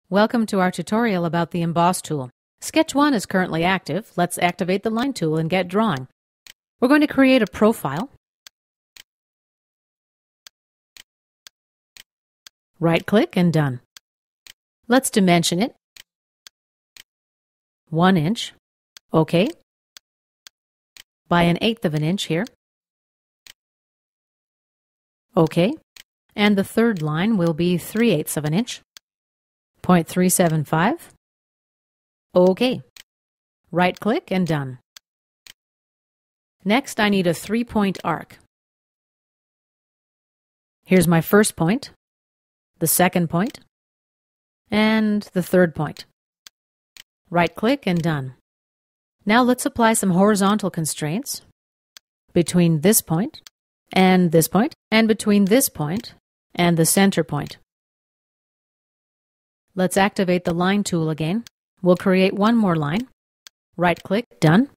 Welcome to our tutorial about the Emboss tool. Sketch 1 is currently active. Let's activate the line tool and get drawing. We're going to create a profile. Right-click and done. Let's dimension it. 1 inch. OK. By 1/8 of an inch here. OK. And the third line will be 3/8 of an inch. 0.375. OK. Right-click and done. Next, I need a 3-point arc. Here's my first point, the second point, and the third point. Right-click and done. Now let's apply some horizontal constraints between this point, and between this point and the center point. Let's activate the line tool again. We'll create one more line. Right-click, done.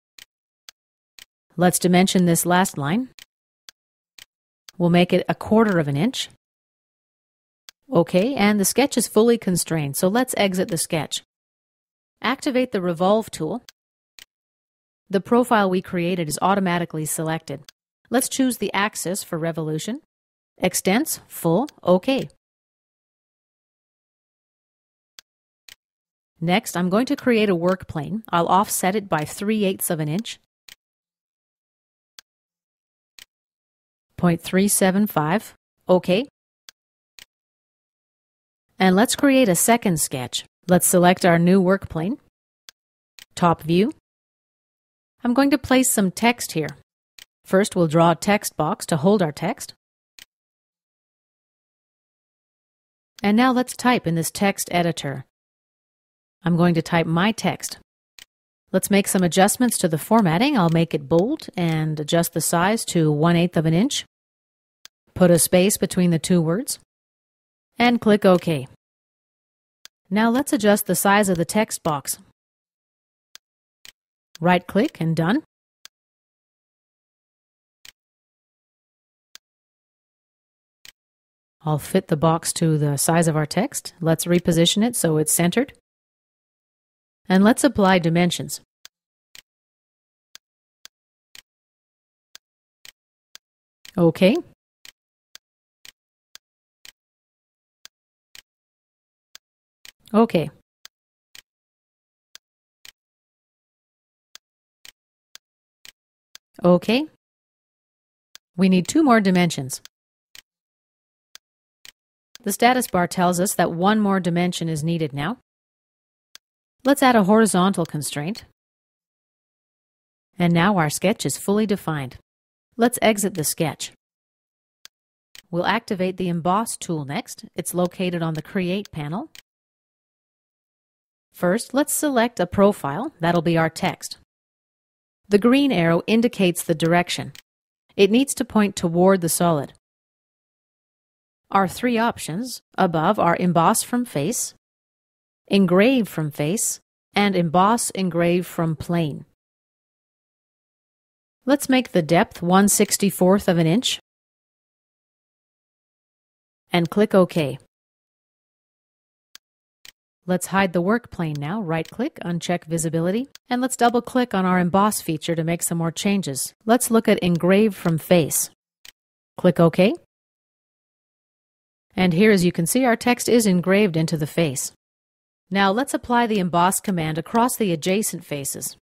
Let's dimension this last line. We'll make it 1/4 of an inch. OK, and the sketch is fully constrained, so let's exit the sketch. Activate the Revolve tool. The profile we created is automatically selected. Let's choose the axis for revolution. Extents, full, OK. Next, I'm going to create a work plane. I'll offset it by 3/8 of an inch. 0.375. OK. And let's create a second sketch. Let's select our new work plane. Top view. I'm going to place some text here. First, we'll draw a text box to hold our text. And now let's type in this text editor. I'm going to type my text. Let's make some adjustments to the formatting. I'll make it bold and adjust the size to 1/8 of an inch. Put a space between the two words. And click OK. Now let's adjust the size of the text box. Right-click and done. I'll fit the box to the size of our text. Let's reposition it so it's centered. And let's apply dimensions. OK. OK. OK. We need 2 more dimensions. The status bar tells us that 1 more dimension is needed now. Let's add a horizontal constraint. And now our sketch is fully defined. Let's exit the sketch. We'll activate the Emboss tool next. It's located on the Create panel. First, let's select a profile. That'll be our text. The green arrow indicates the direction. It needs to point toward the solid. Our 3 options above are Emboss from Face, Engrave from Face, and Emboss Engrave from Plane. Let's make the depth 1/64 of an inch and click OK. Let's hide the work plane now. Right-click, uncheck visibility, and let's double-click on our Emboss feature to make some more changes. Let's look at Engrave from Face. Click OK. And here, as you can see, our text is engraved into the face. Now let's apply the Emboss command across the adjacent faces.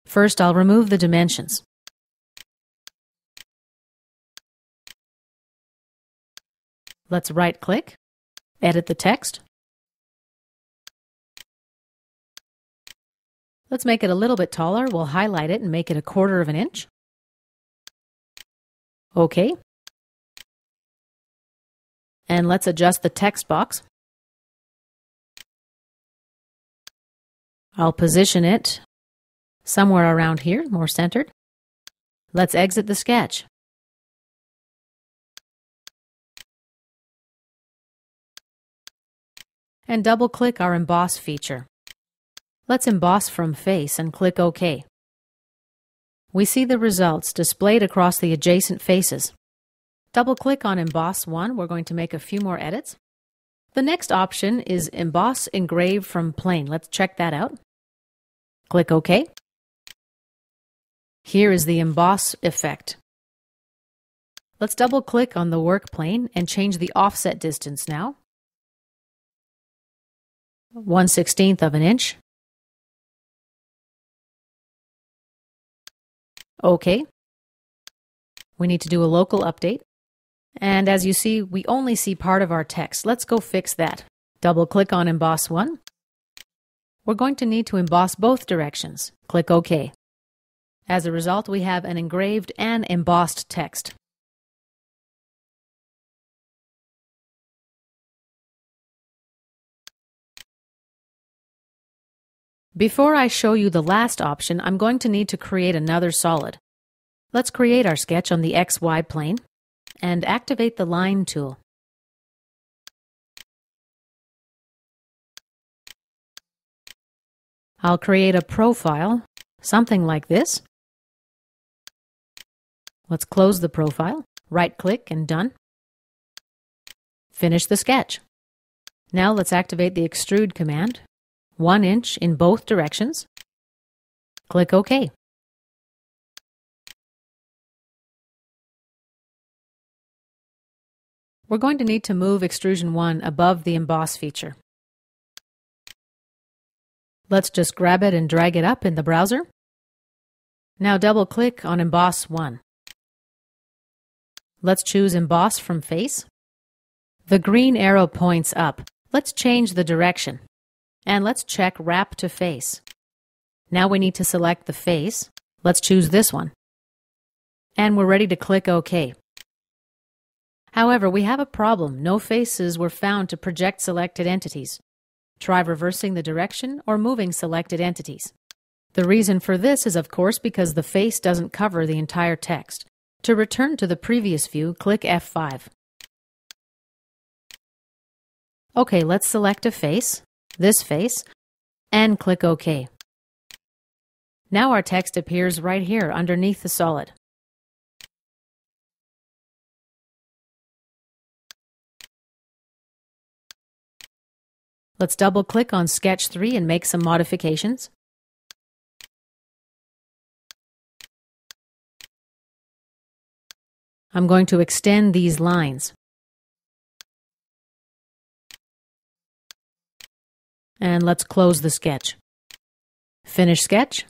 First, I'll remove the dimensions. Let's right-click, edit the text. Let's make it a little bit taller. We'll highlight it and make it 1/4 of an inch. OK. And let's adjust the text box. I'll position it somewhere around here, more centered. Let's exit the sketch. And double-click our Emboss feature. Let's emboss from face and click OK. We see the results displayed across the adjacent faces. Double-click on Emboss 1. We're going to make a few more edits. The next option is Emboss Engrave from Plane. Let's check that out. Click OK. Here is the emboss effect. Let's double-click on the work plane and change the offset distance now. 1/16 of an inch. OK. We need to do a local update. And as you see, we only see part of our text. Let's go fix that. Double-click on Emboss 1. We're going to need to emboss both directions. Click OK. As a result, we have an engraved and embossed text. Before I show you the last option, I'm going to need to create another solid. Let's create our sketch on the XY plane and activate the Line tool. I'll create a profile, something like this. Let's close the profile, right-click and done. Finish the sketch. Now let's activate the Extrude command, 1 inch in both directions. Click OK. We're going to need to move Extrusion 1 above the Emboss feature. Let's just grab it and drag it up in the browser. Now double-click on Emboss 1. Let's choose Emboss from Face. The green arrow points up. Let's change the direction. And let's check Wrap to Face. Now we need to select the face. Let's choose this one. And we're ready to click OK. However, we have a problem. No faces were found to project selected entities. Try reversing the direction or moving selected entities. The reason for this is, of course, because the face doesn't cover the entire text. To return to the previous view, click F5. Okay, let's select a face, this face, and click OK. Now our text appears right here underneath the solid. Let's double-click on Sketch 3 and make some modifications. I'm going to extend these lines. And let's close the sketch. Finish sketch.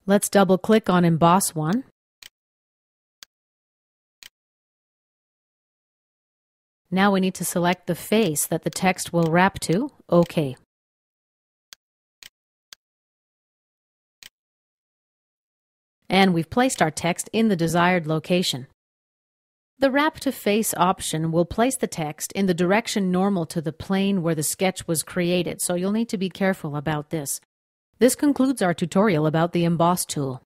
Let's double-click on Emboss 1. Now we need to select the face that the text will wrap to. OK. And we've placed our text in the desired location. The Wrap to Face option will place the text in the direction normal to the plane where the sketch was created, so you'll need to be careful about this. This concludes our tutorial about the Emboss tool.